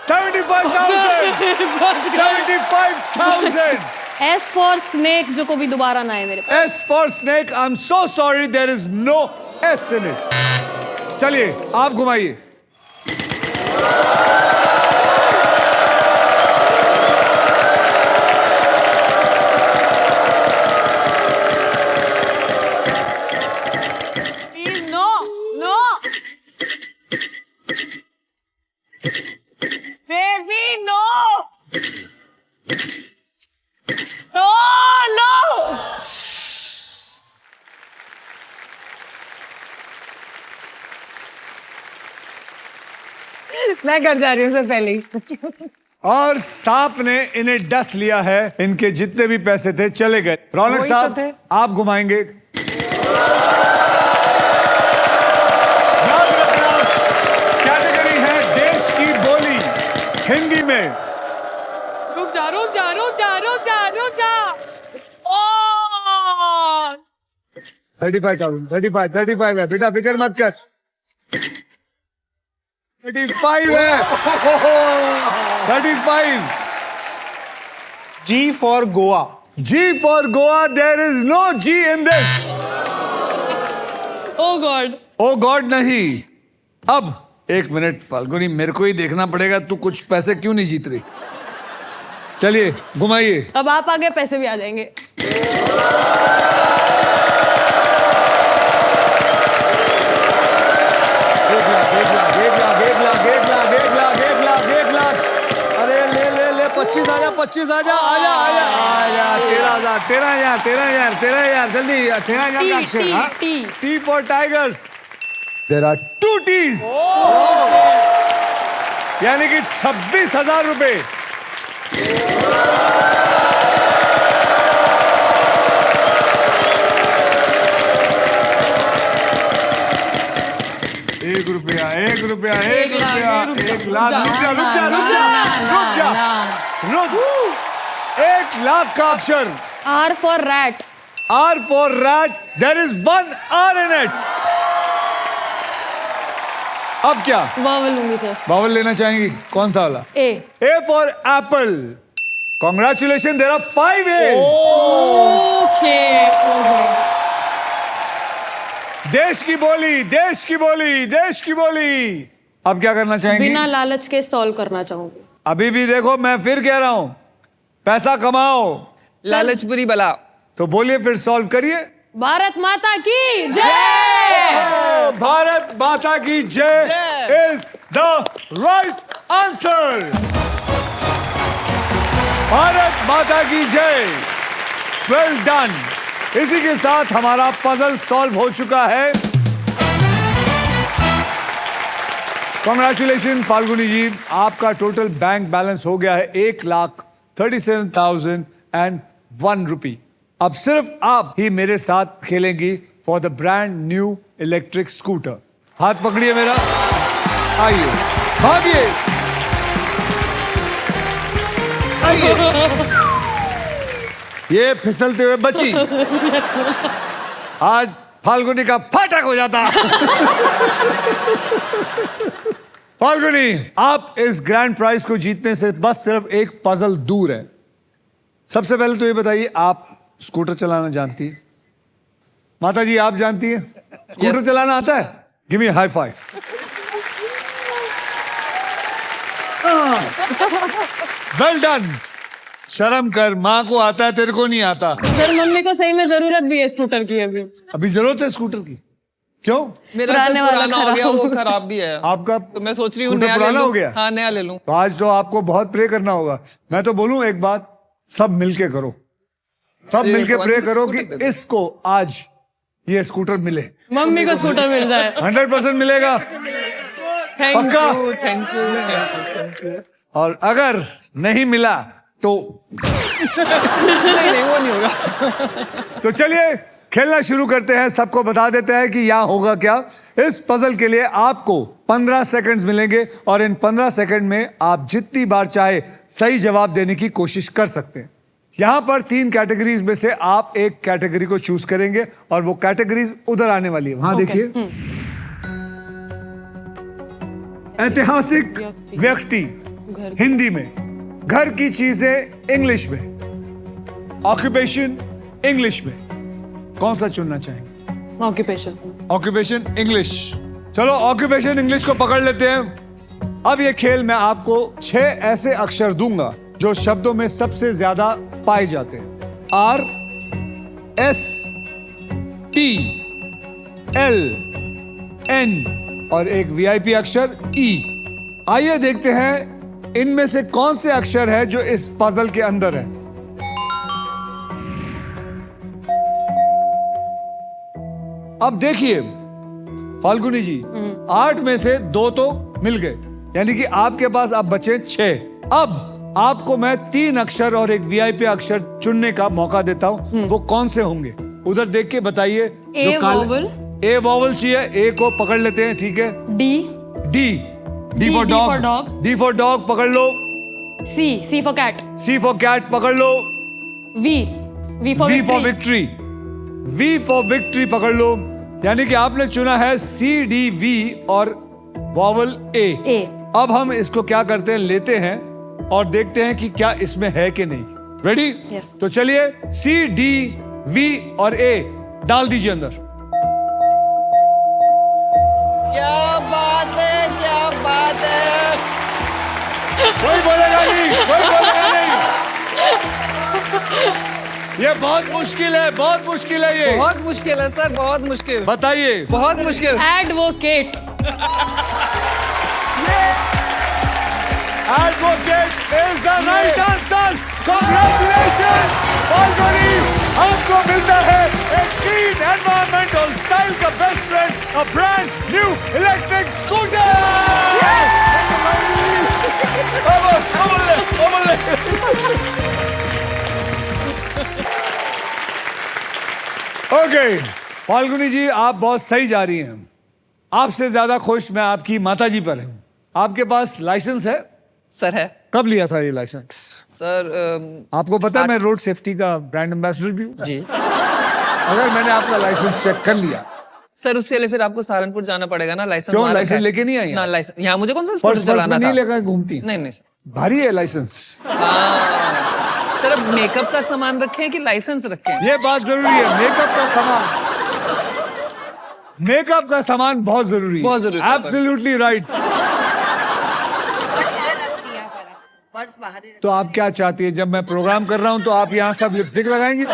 S1: $75,000
S2: S for snake जो कभी दोबारा ना आए मेरे पास।
S1: S for snake. I'm so sorry. There is no S in it. चलिए आप घुमाइए।
S4: No no baby no no no मैं कर जा रही हूँ सर पहले ही।
S1: और सांप ने इन्हें डस लिया है। इनके जितने भी पैसे थे चले गए। रौनक
S4: वही तो
S1: साहब
S4: थे।
S1: आप घुमाएंगे। याद रखना कैटेगरी है देश की बोली हिंदी में।
S4: रुक जा रुक जा रुक जा रुक जा रुक जा ओ
S1: 35 है बेटा, फिक्र मत कर। 35 है। 35।
S3: G for Goa.
S1: G for Goa. There is no G in this.
S2: Oh god.
S1: Oh god नहीं। अब एक मिनट फाल्गुनी, मेरे को ही देखना पड़ेगा तू कुछ पैसे क्यों नहीं जीत रही। चलिए घुमाइए।
S2: अब आप आगे पैसे भी आ जाएंगे।
S1: एक लाख। अरे ले 25 आजा 25 आजा 13,000 जल्दी 13,000 का अक्षर। हाँ? T for tiger. There are 2 T's. यानी कि 26,000 रुपए। एक रुपया 1 लाख। रुक जा। 1 लाख का अक्षर।
S2: R for rat.
S1: R for rat. There is 1 R in it. अब क्या
S2: वावल लूंगी सर।
S1: बावल लेना चाहेंगी? कौन सा वाला?
S2: ए।
S1: A for apple. Congratulations, there are 5 A's.
S2: Okay.
S1: देश की बोली। अब क्या करना चाहेंगी?
S2: बिना लालच के सॉल्व करना चाहूंगी।
S1: अभी भी देखो, मैं फिर कह रहा हूं, पैसा कमाओ।
S5: लालच बुरी बला।
S1: तो बोलिए फिर, सॉल्व करिए।
S2: भारत माता की जय।
S1: भारत माता की जय is the right answer. Bharat माता की जय। Well done. इसी के साथ हमारा पजल सॉल्व हो चुका है। कांग्रेचुलेशन फाल्गुनी जी, आपका टोटल बैंक बैलेंस हो गया है 1,37,001 रुपी। अब सिर्फ आप ही मेरे साथ खेलेंगी for the brand new electric scooter. हाथ पकड़िए मेरा, आइए, भागिए, आइए। ये फिसलते हुए बची। आज फाल्गुनी का फाटक हो जाता। फाल्गुनी, आप इस ग्रैंड प्राइज को जीतने से बस सिर्फ एक पजल दूर है। सबसे पहले तो ये बताइए, आप स्कूटर चलाना जानती है? माता जी आप जानती है? स्कूटर चलाना आता है? Give me high five. Well done. शर्म कर, माँ को आता है, तेरे को नहीं आता।
S2: सर मम्मी को सही में जरूरत भी है स्कूटर की।
S1: अभी जरूरत है स्कूटर की? क्यों?
S5: मेरा
S2: पुराने वाला
S5: पुराना हो गया, वो खराब भी है।
S1: आपका
S5: तो मैं सोच रही हूँ
S1: स्कूटर
S5: नया ले
S1: पुराना
S5: लूं।
S1: हो गया?
S5: हाँ, नया ले लूं।
S1: तो आज तो आपको बहुत प्रे करना होगा। मैं तो बोलूं एक बात, सब मिलके करो, सब
S5: ये
S1: मिलके प्रे करो कि
S5: स्कूटर दे दो।
S1: इसको आज ये स्कूटर मिले।
S2: मम्मी को स्कूटर मिल जाए।
S1: 100% मिलेगा।
S5: थैंक
S1: पक्का?
S5: You, thank you.
S1: और अगर नहीं मिला तो
S5: नहीं, वो नहीं होगा।
S1: तो चलिए खेलना शुरू करते हैं। सबको बता देते हैं कि यहाँ होगा क्या। इस पजल के लिए आपको 15 सेकंड्स मिलेंगे और इन 15 सेकंड में आप जितनी बार चाहे सही जवाब देने की कोशिश कर सकते हैं। यहां पर 3 कैटेगरीज में से आप एक कैटेगरी को चूज करेंगे और वो कैटेगरीज उधर आने वाली है। वहां देखिए, ऐतिहासिक व्यक्ति हिंदी में, घर की चीजें इंग्लिश में, ऑक्यूपेशन इंग्लिश में। कौन सा चुनना चाहेंगे? Occupation English. चलो ऑक्यूपेशन इंग्लिश को पकड़ लेते हैं। अब ये खेल मैं आपको 6 ऐसे अक्षर दूंगा जो शब्दों में सबसे ज्यादा पाए जाते हैं। R, S, T, L, N और एक VIP अक्षर E। आइए देखते हैं इनमें से कौन से अक्षर है जो इस पजल के अंदर है। अब देखिए फाल्गुनी जी, 8 में से 2 तो मिल गए, यानी कि आपके पास अब बचे 6। अब आपको मैं 3 अक्षर और एक VIP अक्षर चुनने का मौका देता हूं। वो कौन से होंगे उधर देख के बताइए।
S2: A vowel।
S1: ए वॉवल चाहिए, ए को पकड़ लेते हैं, ठीक है। D for dog. D for dog पकड़ लो।
S2: C for cat।
S1: C for cat पकड़ लो।
S2: V for
S1: V for
S2: victory।
S1: Victory. V for victory पकड़ लो। यानी कि आपने चुना है CDV और वॉवल A। अब हम इसको क्या करते हैं, लेते हैं और देखते हैं कि क्या इसमें है कि नहीं। रेडी?
S2: Yes।
S1: तो चलिए CDV और A डाल दीजिए अंदर।
S5: क्या बात है, क्या बात है।
S1: कोई बोलेगा नहीं, कोई बोलेगा नहीं। ये बहुत मुश्किल है, बहुत मुश्किल है ये।
S5: बहुत मुश्किल है सर, बहुत मुश्किल।
S1: बताइए।
S5: बहुत मुश्किल।
S2: Advocate।
S1: Advocate is the right answer. Congratulations, Falguni. आपको मिलता है एक क्लीन एनवायरमेंटल स्टाइल का best friend, a brand new electric scooter. Okay Falguni ji, आप बहुत सही जा रही हैं। आपसे ज्यादा खुश मैं आपकी माताजी पर हूँ। आपके पास लाइसेंस है?
S5: सर है।
S1: कब लिया था ये लाइसेंस?
S5: सर
S1: आपको पता है मैं रोड सेफ्टी का ब्रांड एम्बेसडर भी हूँ।
S5: जी।
S1: अगर मैंने आपका लाइसेंस चेक कर लिया,
S5: सर उसके लिए फिर आपको सहारनपुर जाना पड़ेगा ना। लाइसेंस
S1: क्यों
S5: वहाँ रखा
S1: लाइसेंस
S5: है।
S1: लेके नहीं आई?
S5: ना लाइसेंस यहाँ मुझे कौन सा
S1: पर्स
S5: स्कूटर
S1: पर्स
S5: चलाना
S1: में
S5: था।
S1: नहीं लेकर घूमती?
S5: नहीं नहीं सर।
S1: भारी है लाइसेंस।
S5: सर अब मेकअप का सामान रखे हैं कि लाइसेंस रखे हैं?
S1: ये बात जरूरी है। मेकअप का सामान, मेकअप का सामान बहुत जरूरी है।
S5: बहुत जरूरी है, सर।
S1: Absolutely right. तो आप क्या चाहती है, जब मैं प्रोग्राम कर रहा हूं तो आप यहाँ सब लिपस्टिक लगाएंगी?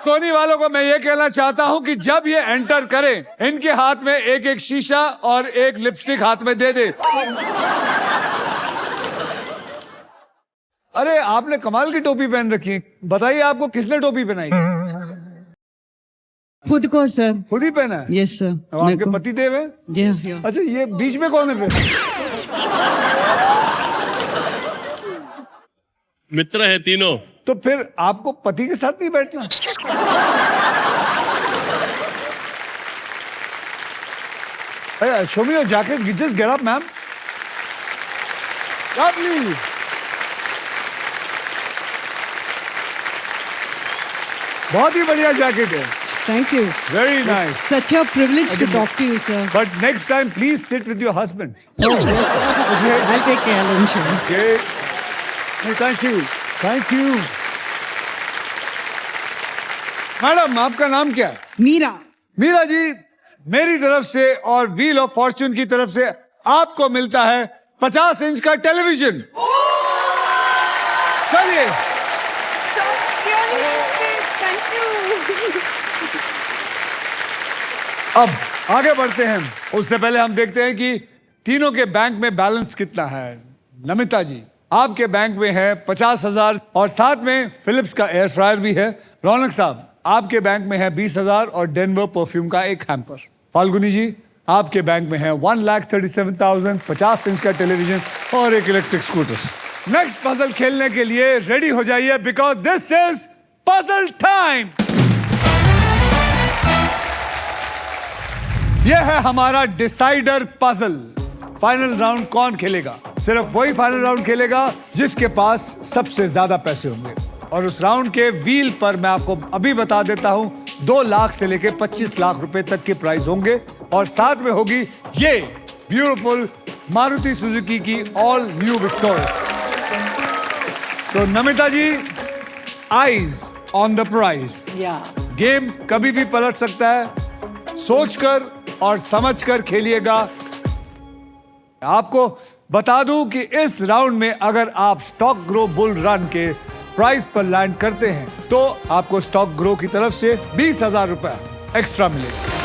S1: सोनी वालों को मैं ये कहना चाहता हूं कि जब ये एंटर करें, इनके हाथ में एक एक शीशा और एक लिपस्टिक हाथ में दे दे। अरे आपने कमाल की टोपी पहन रखी है। बताइए आपको किसने टोपी पहनाई?
S6: खुद को सर।
S1: खुद ही पहना है?
S6: Yes sir.
S1: और आपके पति देव है? अच्छा, ये बीच में कौन है फिर?
S7: मित्र है तीनों।
S1: तो फिर आपको पति के साथ नहीं बैठना? Show me your jacket, just get up ma'am. Lovely. बहुत ही बढ़िया जैकेट है।
S6: Thank you.
S1: Very nice.
S6: Such a privilege to talk to you sir.
S1: But next time please sit with your husband.
S6: I'll take care, inshallah.
S1: Okay. Thank you. Thank you. Madam, आपका नाम क्या है?
S6: मीरा।
S1: मीरा जी, मेरी तरफ से और wheel of Fortune की तरफ से आपको मिलता है 50 इंच का टेलीविजन। चलिए।
S6: Thank you.
S1: अब आगे बढ़ते हैं। उससे पहले हम देखते हैं कि तीनों के बैंक में बैलेंस कितना है। नमिता जी, आपके बैंक में है 50,000 और साथ में फिलिप्स का एयर फ्रायर भी है। रौनक साहब, आपके बैंक में है 20,000 और डेनवर परफ्यूम का एक हैम्पर। फाल्गुनी जी, आपके बैंक में है 1,37,000, 50 इंच का टेलीविजन और एक इलेक्ट्रिक स्कूटर। नेक्स्ट पजल खेलने के लिए रेडी हो जाइए, because this is puzzle time. यह है हमारा डिसाइडर पजल। फाइनल राउंड कौन खेलेगा? सिर्फ वही फाइनल राउंड खेलेगा जिसके पास सबसे ज्यादा पैसे होंगे। और उस राउंड के व्हील पर मैं आपको अभी बता देता हूं 2 लाख से लेके 25 लाख रुपए तक के प्राइस होंगे और साथ में होगी ये ब्यूटीफुल मारुति सुजुकी की all new Victoris. So Namita ji, eyes on the prize. Game कभी भी पलट सकता है, सोचकर और समझकर खेलिएगा। आपको बता दूं कि इस राउंड में अगर आप स्टॉक ग्रो बुल रन के प्राइस पर लैंड करते हैं तो आपको स्टॉक ग्रो की तरफ से 20,000 रुपए एक्स्ट्रा मिलेगा।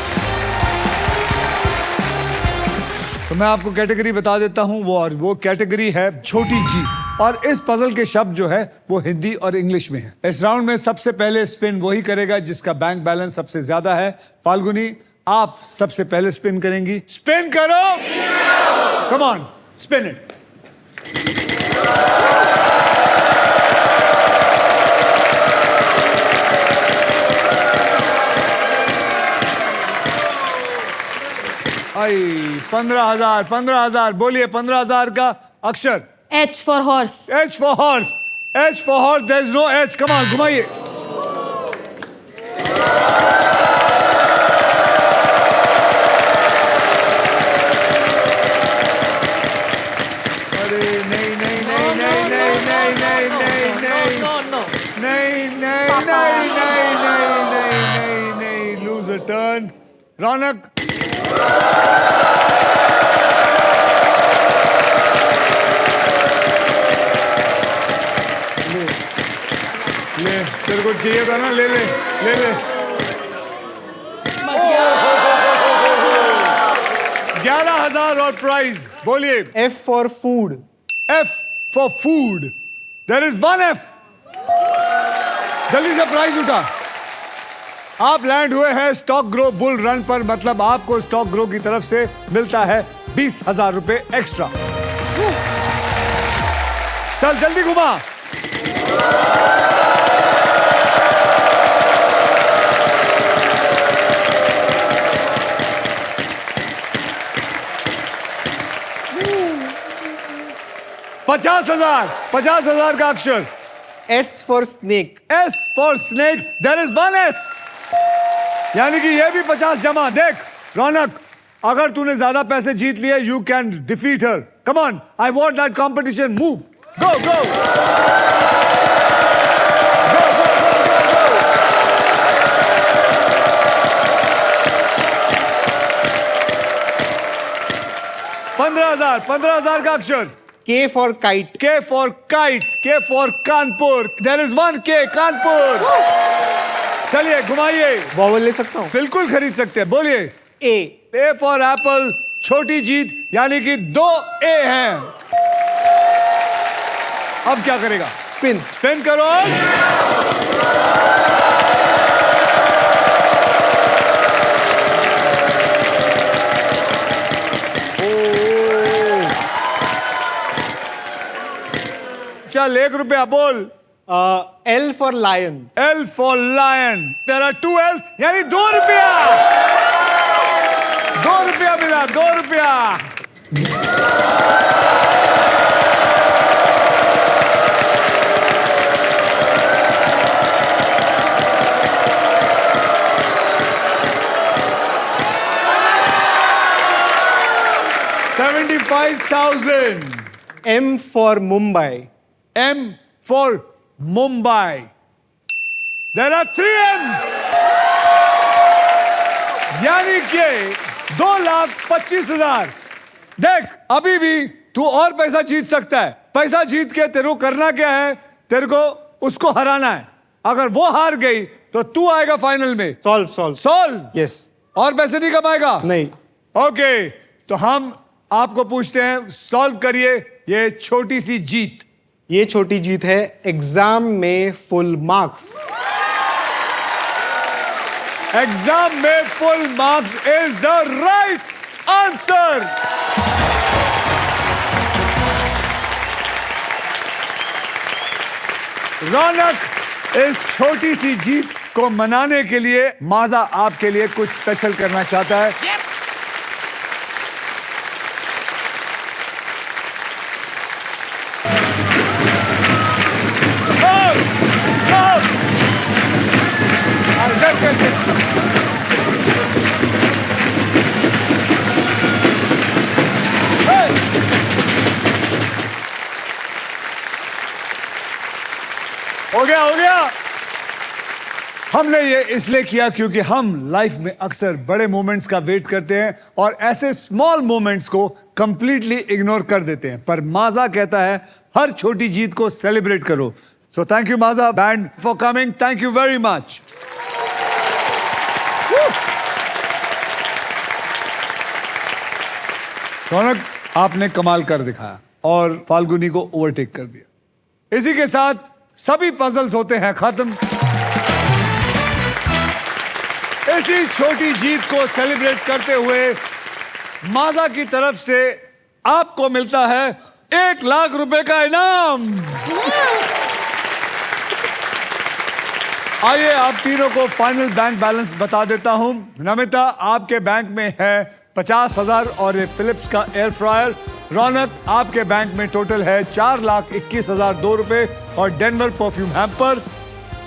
S1: तो मैं आपको कैटेगरी बता देता हूं, वो कैटेगरी है छोटी जी। और इस पजल के शब्द जो है वो हिंदी और इंग्लिश में है। इस राउंड में सबसे पहले स्पिन वही करेगा जिसका बैंक बैलेंस सबसे ज्यादा है। फाल्गुनी, आप सबसे पहले स्पिन करेंगी। स्पिन करो, कम ऑन, स्पिन इट। आई 15,000 बोलिए 15,000 का अक्षर।
S2: H for horse.
S1: H for horse. H for horse. There is no H. Come on, घुमाइए। अरे नहीं नहीं नहीं नहीं नहीं नहीं नहीं नहीं नहीं
S4: No, no.
S1: नहीं नहीं नहीं नहीं नहीं नहीं नहीं लूज अ टर्न। रौनक, ले, तेरे को चाहिए था ना, ले ले ले ले। 11,000 और प्राइज। बोलिए।
S3: F for food.
S1: F for food. There is 1 F. जल्दी से प्राइज उठा। आप लैंड हुए हैं स्टॉक ग्रो बुल रन पर, मतलब आपको स्टॉक ग्रो की तरफ से मिलता है 20,000 रुपए एक्स्ट्रा। चल जल्दी घुमा। पचास हजार का अक्षर।
S3: S for snake.
S1: S for snake. There is 1 S. यानी कि ये भी 50 जमा। देख रौनक, अगर तूने ज्यादा पैसे जीत लिए, you can defeat her. Come on, I want that competition. Move, go go go go go go. 15,000 का अक्षर।
S3: K for kite.
S1: K for kite. K for Kanpur. There is 1 K, Kanpur. चलिए घुमाइए।
S3: Vowel ले सकता हूँ?
S1: बिल्कुल खरीद सकते हैं, बोलिए।
S3: A.
S1: A for apple, छोटी जीत, यानी कि 2 A हैं। अब क्या करेगा?
S3: Spin.
S1: स्पिन करो। चल 1 रुपया बोल।
S3: L for lion.
S1: L for lion. There are 2 L's, यानी 2 रुपया। 2 रुपया मिला, 2 रुपया। $75,000.
S3: M for Mumbai.
S1: M for Mumbai. There are 3 M's. यानी कि 2,25,000। देख, अभी भी तू और पैसा जीत सकता है। पैसा जीत के तेरे को करना क्या है? तेरे को उसको हराना है। अगर वो हार गई तो तू आएगा फाइनल में।
S3: Solve.
S1: सॉल्व।
S3: Yes.
S1: और पैसे नहीं कमाएगा?
S3: नहीं।
S1: ओके, तो हम आपको पूछते हैं, सॉल्व करिए ये छोटी सी जीत।
S3: ये छोटी जीत है एग्जाम में फुल मार्क्स।
S1: एग्जाम में full marks is the right answer. Raunak, इस छोटी सी जीत को मनाने के लिए माजा आपके लिए कुछ स्पेशल करना चाहता है। हो गया हो गया। हमने ये इसलिए किया क्योंकि हम लाइफ में अक्सर बड़े मोमेंट्स का वेट करते हैं और ऐसे स्मॉल मोमेंट्स को कंप्लीटली इग्नोर कर देते हैं, पर माजा कहता है हर छोटी जीत को सेलिब्रेट करो। So thank you Maaza band for coming, thank you very much. Raunak, आपने कमाल कर दिखाया और फाल्गुनी को ओवरटेक कर दिया। इसी के साथ सभी पजल्स होते हैं खत्म। इसी छोटी जीत को सेलिब्रेट करते हुए माजा की तरफ से आपको मिलता है 1 लाख रुपए का इनाम। आइए आप तीनों को फाइनल बैंक बैलेंस बता देता हूं। नमिता, आपके बैंक में है 50,000 और एक फिलिप्स का एयर फ्रायर। रौनक, आपके बैंक में टोटल है 4,21,002 रुपए और डेनवर परफ्यूम हैम्पर।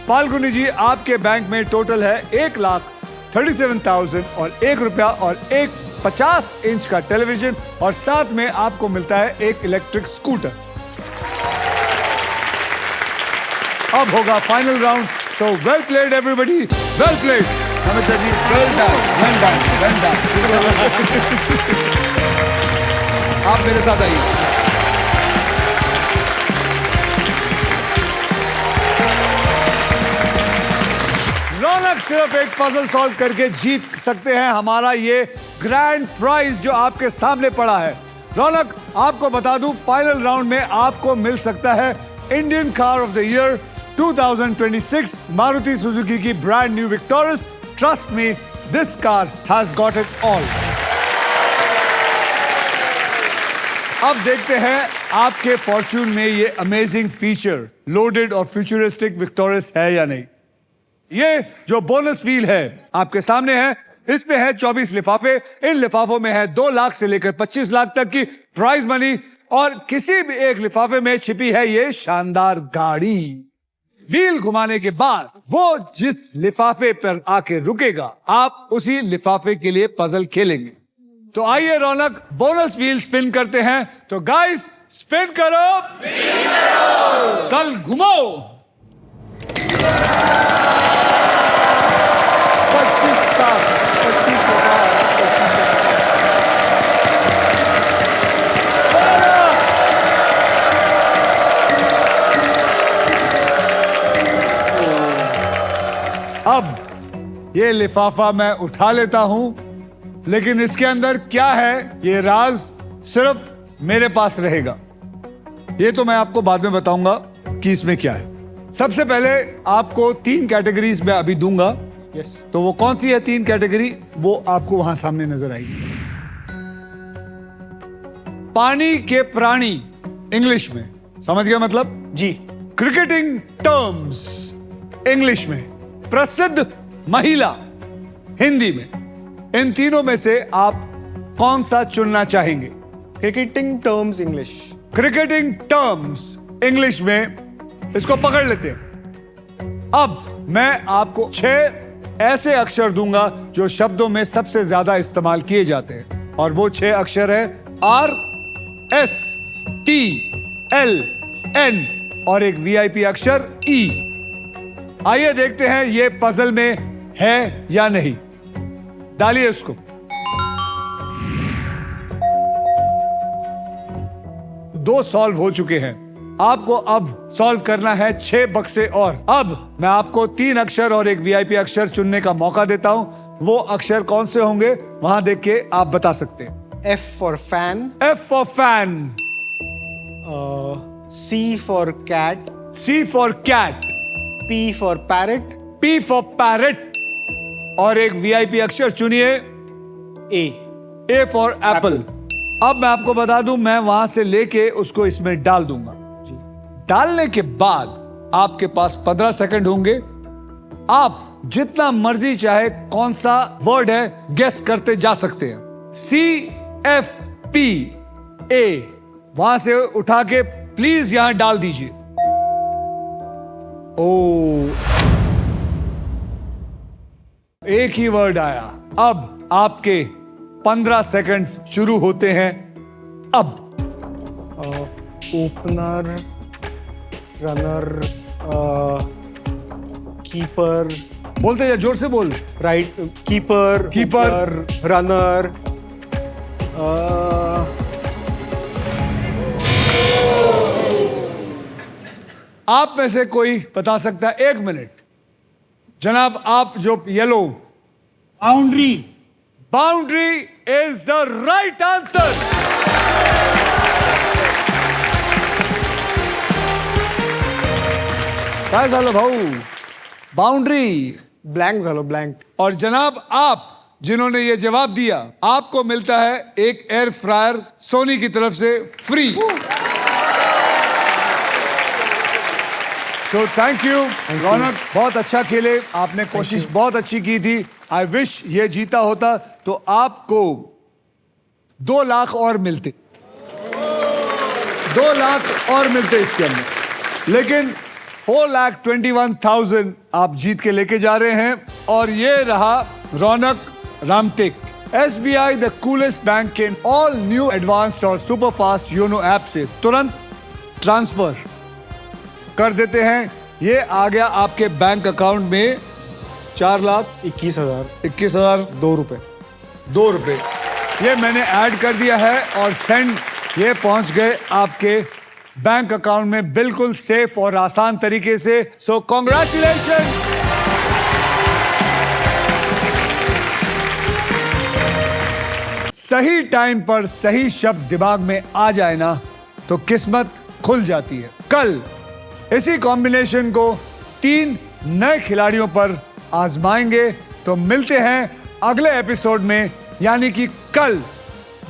S1: फाल्गुनी जी, आपके बैंक में टोटल है 1,37,000 और 1 रुपया और एक 50 इंच का टेलीविजन और साथ में आपको मिलता है एक इलेक्ट्रिक स्कूटर। अब होगा final round, so well played everybody, well played. Namita ji, well done, well done, well done. आप मेरे साथ आइए। रौनक सिर्फ एक पजल सॉल्व करके जीत सकते हैं हमारा ये ग्रैंड प्राइज जो आपके सामने पड़ा है। रौनक, आपको बता दूं फाइनल राउंड में आपको मिल सकता है Indian car of the year 2026 Maruti Suzuki की brand new Victoris. Trust me, this car has got it all. अब देखते हैं आपके फॉर्च्यून में ये अमेजिंग फीचर लोडेड और फ्यूचरिस्टिक विक्टोरियस है या नहीं। ये जो बोनस व्हील है आपके सामने है, इसमें है 24 लिफाफे। इन लिफाफों में है 2 लाख से लेकर 25 लाख तक की प्राइज मनी और किसी भी एक लिफाफे में छिपी है ये शानदार गाड़ी। व्हील घुमाने के बाद वो जिस लिफाफे पर आके रुकेगा, आप उसी लिफाफे के लिए पजल खेलेंगे। तो आइए रौनक, बोनस व्हील स्पिन करते हैं। तो गाइस, स्पिन करो, चल घुमाओ। 25 लाख, 25 लाख, 25 लाख। अब ये लिफाफा मैं उठा लेता हूं, लेकिन इसके अंदर क्या है ये राज सिर्फ मेरे पास रहेगा। ये तो मैं आपको बाद में बताऊंगा कि इसमें क्या है। सबसे पहले आपको 3 कैटेगरीज में अभी दूंगा।
S3: यस।
S1: तो वो कौन सी है 3 कैटेगरी, वो आपको वहां सामने नजर आएगी। पानी के प्राणी इंग्लिश में, समझ गए मतलब?
S3: जी।
S1: क्रिकेटिंग टर्म्स इंग्लिश में, प्रसिद्ध महिला हिंदी में। इन तीनों में से आप कौन सा चुनना चाहेंगे?
S3: Cricketing terms English.
S1: Cricketing terms English में, इसको पकड़ लेते हैं। अब मैं आपको 6 ऐसे अक्षर दूंगा जो शब्दों में सबसे ज्यादा इस्तेमाल किए जाते हैं और वो 6 अक्षर है R S T L N और एक VIP अक्षर E। आइए देखते हैं ये पजल में है या नहीं। डालिए उसको। दो सॉल्व हो चुके हैं, आपको अब सॉल्व करना है 6 बक्से और। अब मैं आपको 3 अक्षर और एक VIP अक्षर चुनने का मौका देता हूं। वो अक्षर कौन से होंगे वहां देख के आप बता सकते हैं।
S3: F for fan,
S1: F for fan,
S3: C for cat,
S1: C for cat,
S3: P for parrot,
S1: P for parrot और एक VIP अक्षर चुनिए।
S3: A
S1: for apple। अब मैं आपको बता दूं, मैं वहां से लेके उसको इसमें डाल दूंगा। डालने के बाद आपके पास 15 सेकंड होंगे। आप जितना मर्जी चाहे कौन सा वर्ड है गेस करते जा सकते हैं। CFPA वहां से उठा के प्लीज यहां डाल दीजिए। ओ, एक ही वर्ड आया। अब आपके 15 सेकंड्स शुरू होते हैं अब।
S3: ओपनर, रनर, कीपर,
S1: बोलते जा, जोर से बोल।
S3: राइट, कीपर,
S1: कीपर,
S3: रनर,
S1: आप में से कोई बता सकता है? 1 मिनट जनाब। आप जो yellow,
S7: boundary.
S1: Boundary is the right answer. काय झालं भाऊ? बाउंड्री।
S3: ब्लैंक झालो, ब्लैंक।
S1: और जनाब आप जिन्होंने ये जवाब दिया, आपको मिलता है एक एयर फ्रायर सोनी की तरफ से फ्री। तो थैंक यू रौनक, बहुत अच्छा खेले आपने, कोशिश बहुत अच्छी की थी। आई विश ये जीता होता तो आपको 2 लाख और मिलते, 2 लाख और मिलते इसके अंदर, लेकिन 4,21,000 आप जीत के लेके जा रहे हैं। और ये रहा Raunak Ramtek. SBI the coolest bank के ऑल न्यू एडवांस्ड और सुपर फास्ट योनो ऐप से तुरंत ट्रांसफर कर देते हैं। ये आ गया आपके बैंक अकाउंट में
S3: 4,21,000 2 रुपए।
S1: 2 रुपए ये मैंने ऐड कर दिया है और सेंड, ये पहुंच गए आपके बैंक अकाउंट में बिल्कुल सेफ और आसान तरीके से। So congratulation. सही टाइम पर सही शब्द दिमाग में आ जाए ना तो किस्मत खुल जाती है। कल इसी कॉम्बिनेशन को 3 नए खिलाड़ियों पर आजमाएंगे। तो मिलते हैं अगले एपिसोड में, यानी कि कल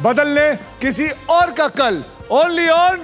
S1: बदलने किसी और का कल, ओनली ऑन